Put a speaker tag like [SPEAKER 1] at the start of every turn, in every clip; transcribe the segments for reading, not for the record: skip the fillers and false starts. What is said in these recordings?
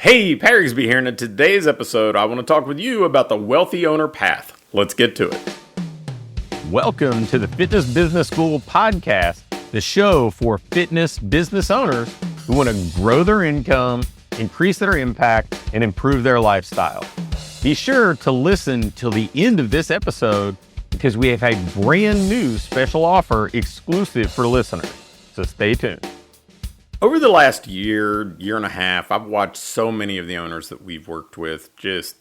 [SPEAKER 1] Hey, Rigsby here, and in today's episode, I want to talk with you about the wealthy owner path. Let's get to it.
[SPEAKER 2] Welcome to the Fitness Business School podcast, the show for fitness business owners who want to grow their income, increase their impact, and improve their lifestyle. Be sure to listen till the end of this episode because we have a brand new special offer exclusive for listeners. So stay tuned.
[SPEAKER 1] Over the last year and a half, I've watched so many of the owners that we've worked with just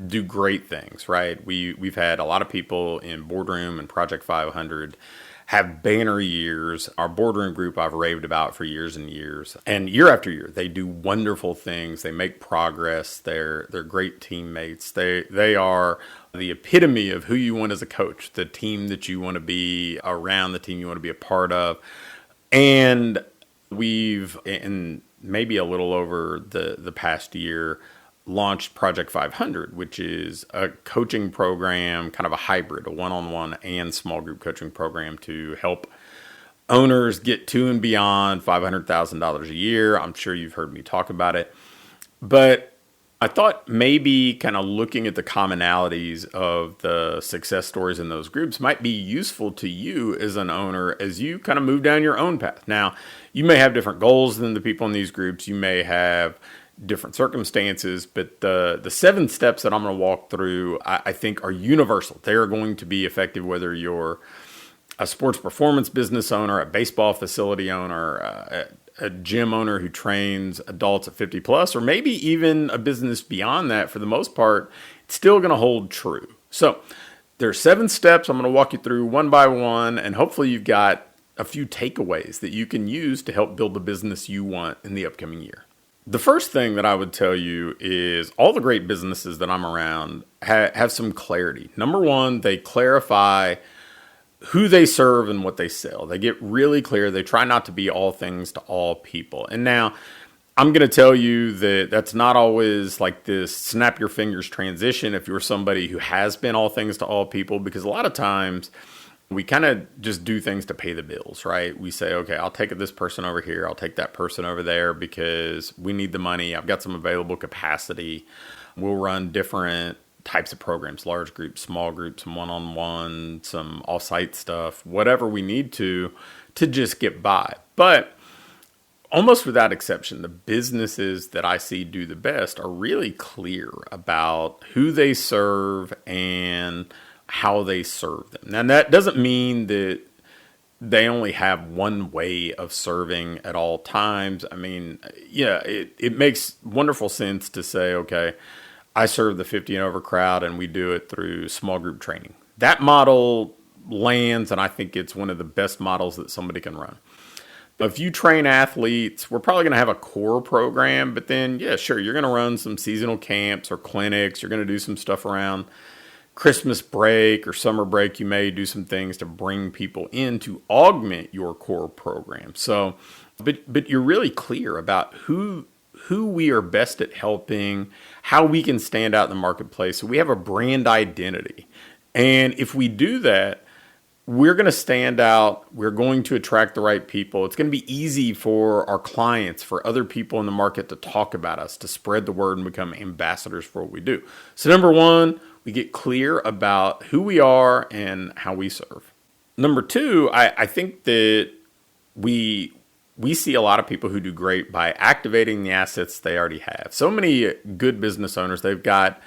[SPEAKER 1] do great things, right? We've had a lot of people in Boardroom and Project 500 have banner years. Our boardroom group I've raved about for years and years. And year after year, they do wonderful things. They make progress. They're great teammates. They are the epitome of who you want as a coach, the team that you want to be around, the team you want to be a part of. And we've, in maybe a little over the past year, launched Project 500, which is a coaching program, kind of a hybrid, a one-on-one and small group coaching program to help owners get to and beyond $500,000 a year. I'm sure you've heard me talk about it. But I thought maybe kind of looking at the commonalities of the success stories in those groups might be useful to you as an owner as you kind of move down your own path. Now, you may have different goals than the people in these groups. You may have different circumstances, but the 7 steps that I'm going to walk through, I think are universal. They are going to be effective whether you're a sports performance business owner, a baseball facility owner, a gym owner who trains adults at 50 plus, or maybe even a business beyond that. For the most part, it's still going to hold true. So there's 7 steps. I'm going to walk you through one by one, and hopefully you've got a few takeaways that you can use to help build the business you want in the upcoming year. The first thing that I would tell you is all the great businesses that I'm around have some clarity. Number one, they clarify who they serve and what they sell. They get really clear. They try not to be all things to all people. And now I'm going to tell you that that's not always like this snap your fingers transition if you're somebody who has been all things to all people, because a lot of times we kind of just do things to pay the bills, right? We say, okay, I'll take this person over here. I'll take that person over there because we need the money. I've got some available capacity. We'll run different types of programs, large groups, small groups, some one-on-one, some off-site stuff, whatever we need to just get by. But almost without exception, the businesses that I see do the best are really clear about who they serve and how they serve them. Now, that doesn't mean that they only have one way of serving at all times. I mean, yeah, it makes wonderful sense to say, okay, I serve the 50 and over crowd and we do it through small group training. That model lands, and I think it's one of the best models that somebody can run. If you train athletes, we're probably going to have a core program, but then, yeah, sure, you're going to run some seasonal camps or clinics. You're going to do some stuff around Christmas break or summer break. You may do some things to bring people in to augment your core program. So, but you're really clear about who we are best at helping, how we can stand out in the marketplace. So we have a brand identity. And if we do that, we're going to stand out. We're going to attract the right people. It's going to be easy for our clients, for other people in the market to talk about us, to spread the word and become ambassadors for what we do. So number one, we get clear about who we are and how we serve. Number two, I think that we see a lot of people who do great by activating the assets they already have. So many good business owners, they've got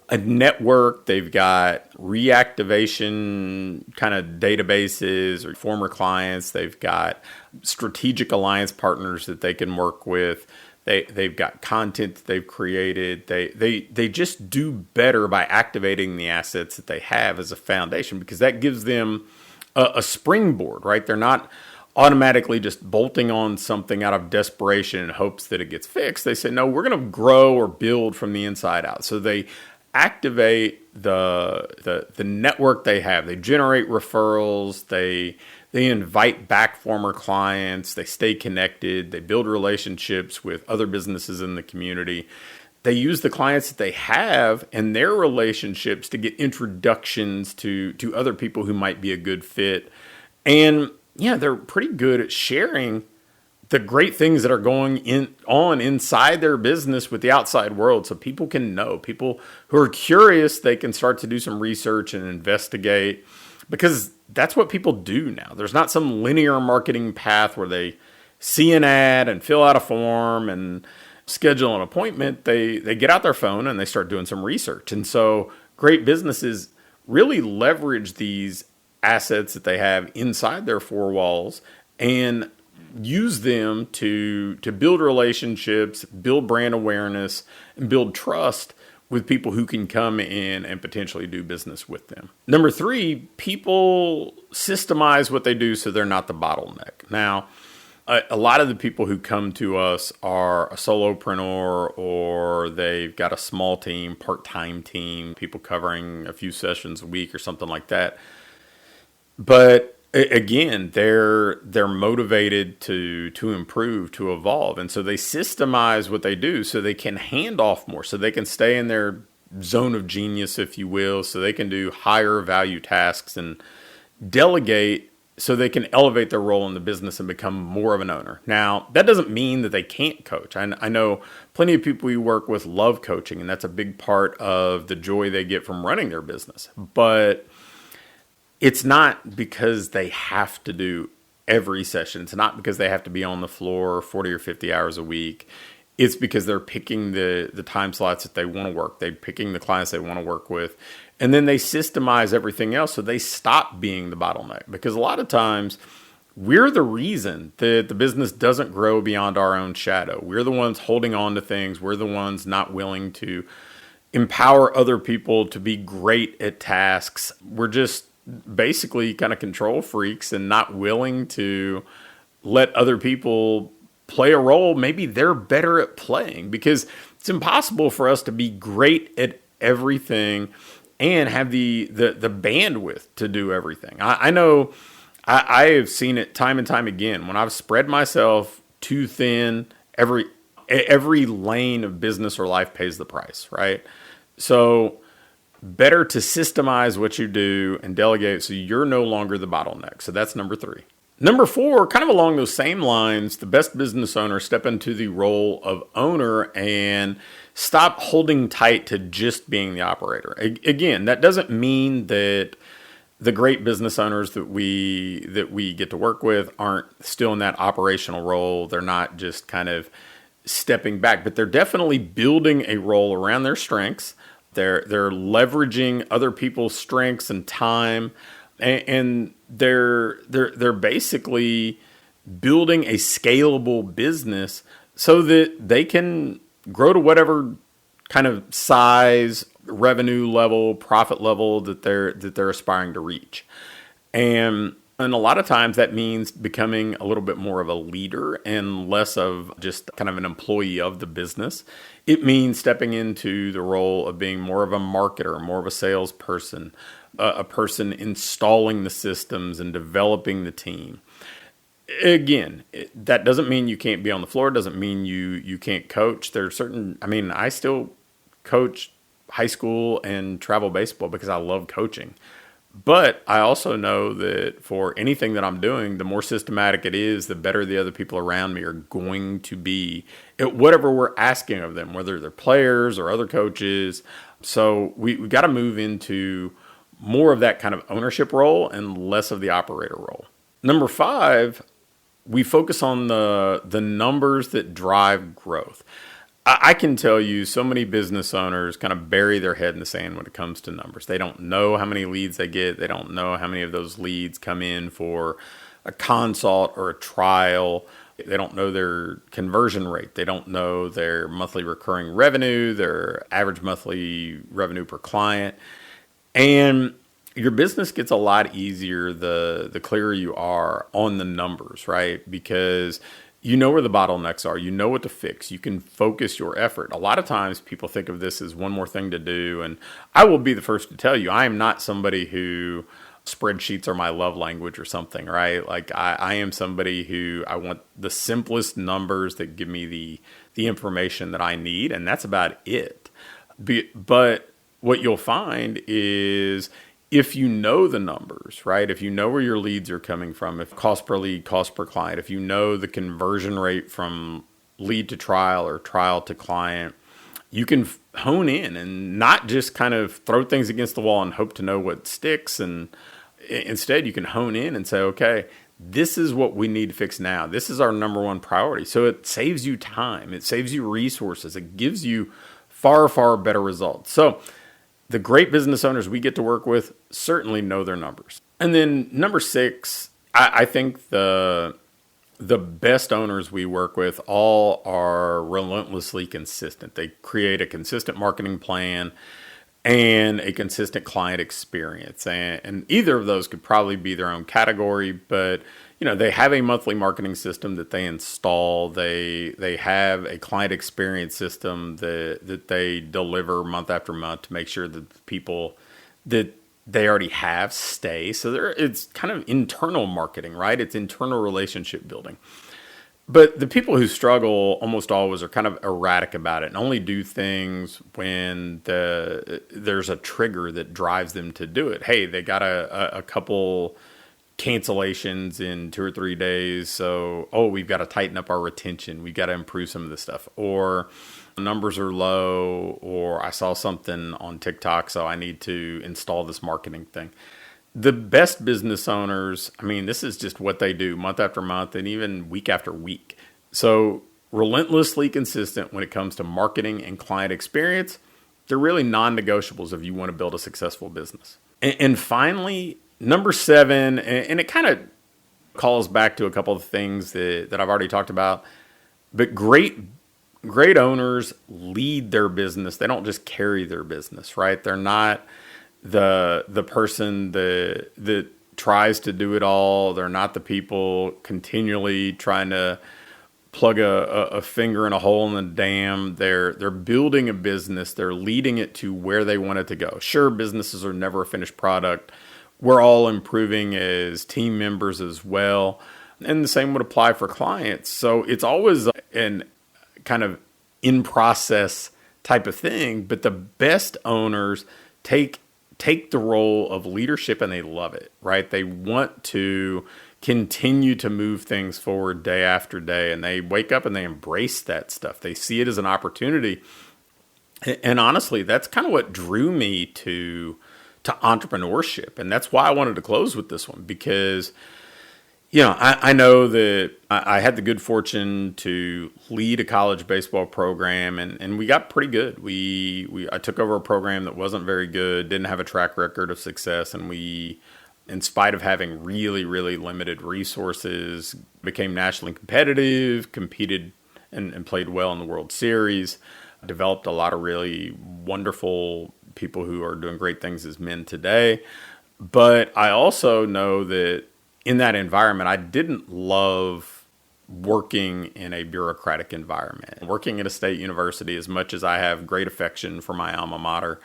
[SPEAKER 1] a network, they've got reactivation kind of databases or former clients, they've got strategic alliance partners that they can work with. They've got content that they've created. They just do better by activating the assets that they have as a foundation, because that gives them a springboard, right? They're not automatically just bolting on something out of desperation in hopes that it gets fixed. They say, no, we're going to grow or build from the inside out. So they activate the network they have. They generate referrals. They invite back former clients. They stay connected. They build relationships with other businesses in the community. They use the clients that they have and their relationships to get introductions to other people who might be a good fit. And yeah, they're pretty good at sharing the great things that are on inside their business with the outside world, so people can know. People who are curious, they can start to do some research and investigate, because that's what people do now. There's not some linear marketing path where they see an ad and fill out a form and schedule an appointment. They get out their phone and they start doing some research. And so great businesses really leverage these assets that they have inside their four walls and use them to build relationships, build brand awareness, and build trust with people who can come in and potentially do business with them. Number 3, people systemize what they do so they're not the bottleneck. Now, a lot of the people who come to us are a solopreneur, or they've got a small team, part-time team, people covering a few sessions a week or something like that. But again, they're motivated to improve, to evolve. And so they systemize what they do so they can hand off more, so they can stay in their zone of genius, if you will, so they can do higher value tasks and delegate so they can elevate their role in the business and become more of an owner. Now, that doesn't mean that they can't coach. I know plenty of people we work with love coaching, and that's a big part of the joy they get from running their business. But it's not because they have to do every session. It's not because they have to be on the floor 40 or 50 hours a week. It's because they're picking the time slots that they want to work. They're picking the clients they want to work with. And then they systemize everything else so they stop being the bottleneck. Because a lot of times, we're the reason that the business doesn't grow beyond our own shadow. We're the ones holding on to things. We're the ones not willing to empower other people to be great at tasks. We're just basically kind of control freaks and not willing to let other people play a role maybe they're better at playing, because it's impossible for us to be great at everything and have the bandwidth to do everything. I know I have seen it time and time again. When I've spread myself too thin, every lane of business or life pays the price, right? So better to systemize what you do and delegate so you're no longer the bottleneck. So that's number 3. Number 4, kind of along those same lines, the best business owners step into the role of owner and stop holding tight to just being the operator. Again, that doesn't mean that the great business owners that we get to work with aren't still in that operational role. They're not just kind of stepping back, but they're definitely building a role around their strengths. They're leveraging other people's strengths and time, and they're basically building a scalable business so that they can grow to whatever kind of size, revenue level, profit level that they're aspiring to reach. And a lot of times that means becoming a little bit more of a leader and less of just kind of an employee of the business. It means stepping into the role of being more of a marketer, more of a salesperson, a person installing the systems and developing the team. Again, that doesn't mean you can't be on the floor. It doesn't mean you can't coach. There are certain, I still coach high school and travel baseball because I love coaching. But I also know that for anything that I'm doing, the more systematic it is, the better the other people around me are going to be at whatever we're asking of them, whether they're players or other coaches. So we got to move into more of that kind of ownership role and less of the operator role. Number 5, we focus on the numbers that drive growth. I can tell you so many business owners kind of bury their head in the sand when it comes to numbers. They don't know how many leads they get. They don't know how many of those leads come in for a consult or a trial. They don't know their conversion rate. They don't know their monthly recurring revenue, their average monthly revenue per client. And your business gets a lot easier the clearer you are on the numbers, right? Because you know where the bottlenecks are. You know what to fix. You can focus your effort. A lot of times people think of this as one more thing to do. And I will be the first to tell you, I am not somebody who spreadsheets are my love language or something, right? Like I am somebody who I want the simplest numbers that give me the information that I need. And that's about it. But what you'll find is if you know the numbers, right? If you know where your leads are coming from, if cost per lead, cost per client, if you know the conversion rate from lead to trial or trial to client, you can hone in and not just kind of throw things against the wall and hope to know what sticks. And instead, you can hone in and say, okay, this is what we need to fix now. This is our number one priority. So it saves you time. It saves you resources. It gives you far, far better results. So the great business owners we get to work with certainly know their numbers. And then number 6, I think the best owners we work with all are relentlessly consistent. They create a consistent marketing plan and a consistent client experience. And either of those could probably be their own category, but they have a monthly marketing system that they install. They have a client experience system that they deliver month after month to make sure that the people that they already have stay. So it's kind of internal marketing, right? It's internal relationship building. But the people who struggle almost always are kind of erratic about it and only do things when there's a trigger that drives them to do it. Hey, they got a couple cancellations in 2 or 3 days. So, we've got to tighten up our retention. We've got to improve some of this stuff. Or numbers are low, or I saw something on TikTok, so I need to install this marketing thing. The best business owners, this is just what they do month after month and even week after week. So relentlessly consistent when it comes to marketing and client experience. They're really non-negotiables if you want to build a successful business. And finally, number 7, and it kind of calls back to a couple of things that I've already talked about, but great owners lead their business. They don't just carry their business, right? They're not the person that tries to do it all. They're not the people continually trying to plug a finger in a hole in the dam. They're building a business. They're leading it to where they want it to go. Sure, businesses are never a finished product. We're all improving as team members as well. And the same would apply for clients. So it's always an kind of in process type of thing. But the best owners take the role of leadership and they love it, right? They want to continue to move things forward day after day. And they wake up and they embrace that stuff. They see it as an opportunity. And honestly, that's kind of what drew me to entrepreneurship. And that's why I wanted to close with this one, because, I know that I had the good fortune to lead a college baseball program and we got pretty good. I took over a program that wasn't very good, didn't have a track record of success. And we, in spite of having really, really limited resources, became nationally competitive, competed and played well in the World Series, developed a lot of really wonderful people who are doing great things as men today. But I also know that in that environment, I didn't love working in a bureaucratic environment. Working at a state university, as much as I have great affection for my alma mater,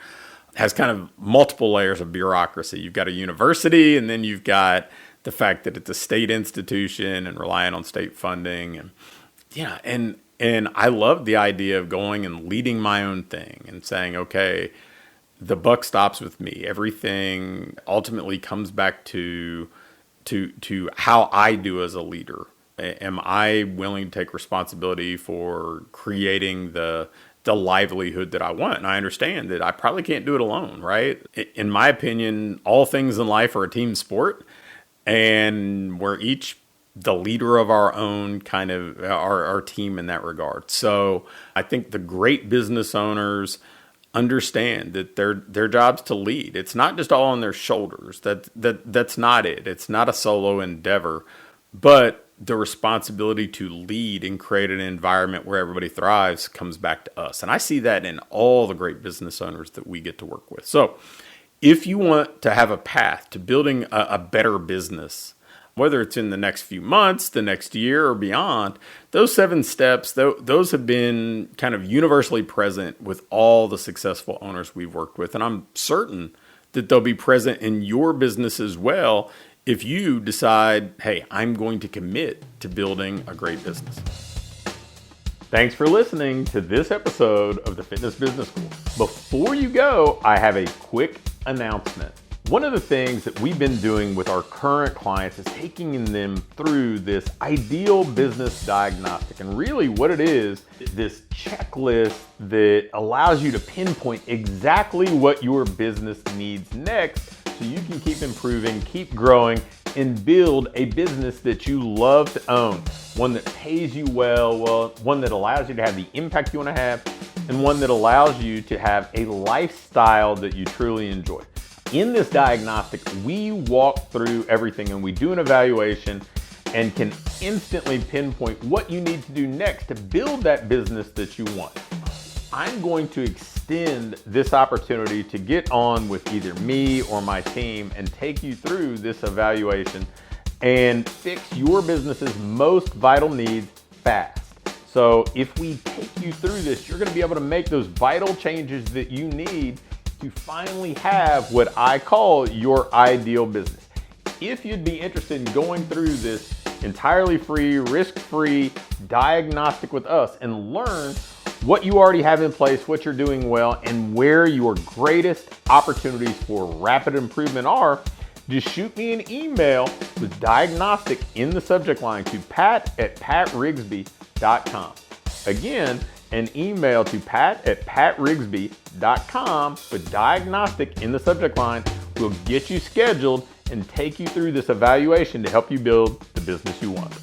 [SPEAKER 1] has kind of multiple layers of bureaucracy. You've got a university, and then you've got the fact that it's a state institution and relying on state funding. And I loved the idea of going and leading my own thing and saying, okay, the buck stops with me. Everything ultimately comes back to how I do as a leader. Am I willing to take responsibility for creating the livelihood that I want? And I understand that I probably can't do it alone, right? In my opinion, all things in life are a team sport, and we're each the leader of our own kind of our team in that regard. So I think the great business owners understand that their job's to lead. It's not just all on their shoulders. That's not it. It's not a solo endeavor, but the responsibility to lead and create an environment where everybody thrives comes back to us. And I see that in all the great business owners that we get to work with. So if you want to have a path to building a better business, whether it's in the next few months, the next year, or beyond, those 7 steps, those have been kind of universally present with all the successful owners we've worked with. And I'm certain that they'll be present in your business as well if you decide, hey, I'm going to commit to building a great business. Thanks for listening to this episode of the Fitness Business School. Before you go, I have a quick announcement. One of the things that we've been doing with our current clients is taking them through this ideal business diagnostic. And really what it is this checklist that allows you to pinpoint exactly what your business needs next so you can keep improving, keep growing, and build a business that you love to own. One that pays you well, one that allows you to have the impact you want to have, and one that allows you to have a lifestyle that you truly enjoy. In this diagnostic, we walk through everything and we do an evaluation and can instantly pinpoint what you need to do next to build that business that you want. I'm going to extend this opportunity to get on with either me or my team and take you through this evaluation and fix your business's most vital needs fast. So if we take you through this, you're going to be able to make those vital changes that you need to finally have what I call your ideal business. If you'd be interested in going through this entirely free, risk-free diagnostic with us and learn what you already have in place, what you're doing well, and where your greatest opportunities for rapid improvement are, just shoot me an email with diagnostic in the subject line to pat@patrigsby.com. Again, an email to pat@patrigsby.com with diagnostic in the subject line will get you scheduled and take you through this evaluation to help you build the business you want.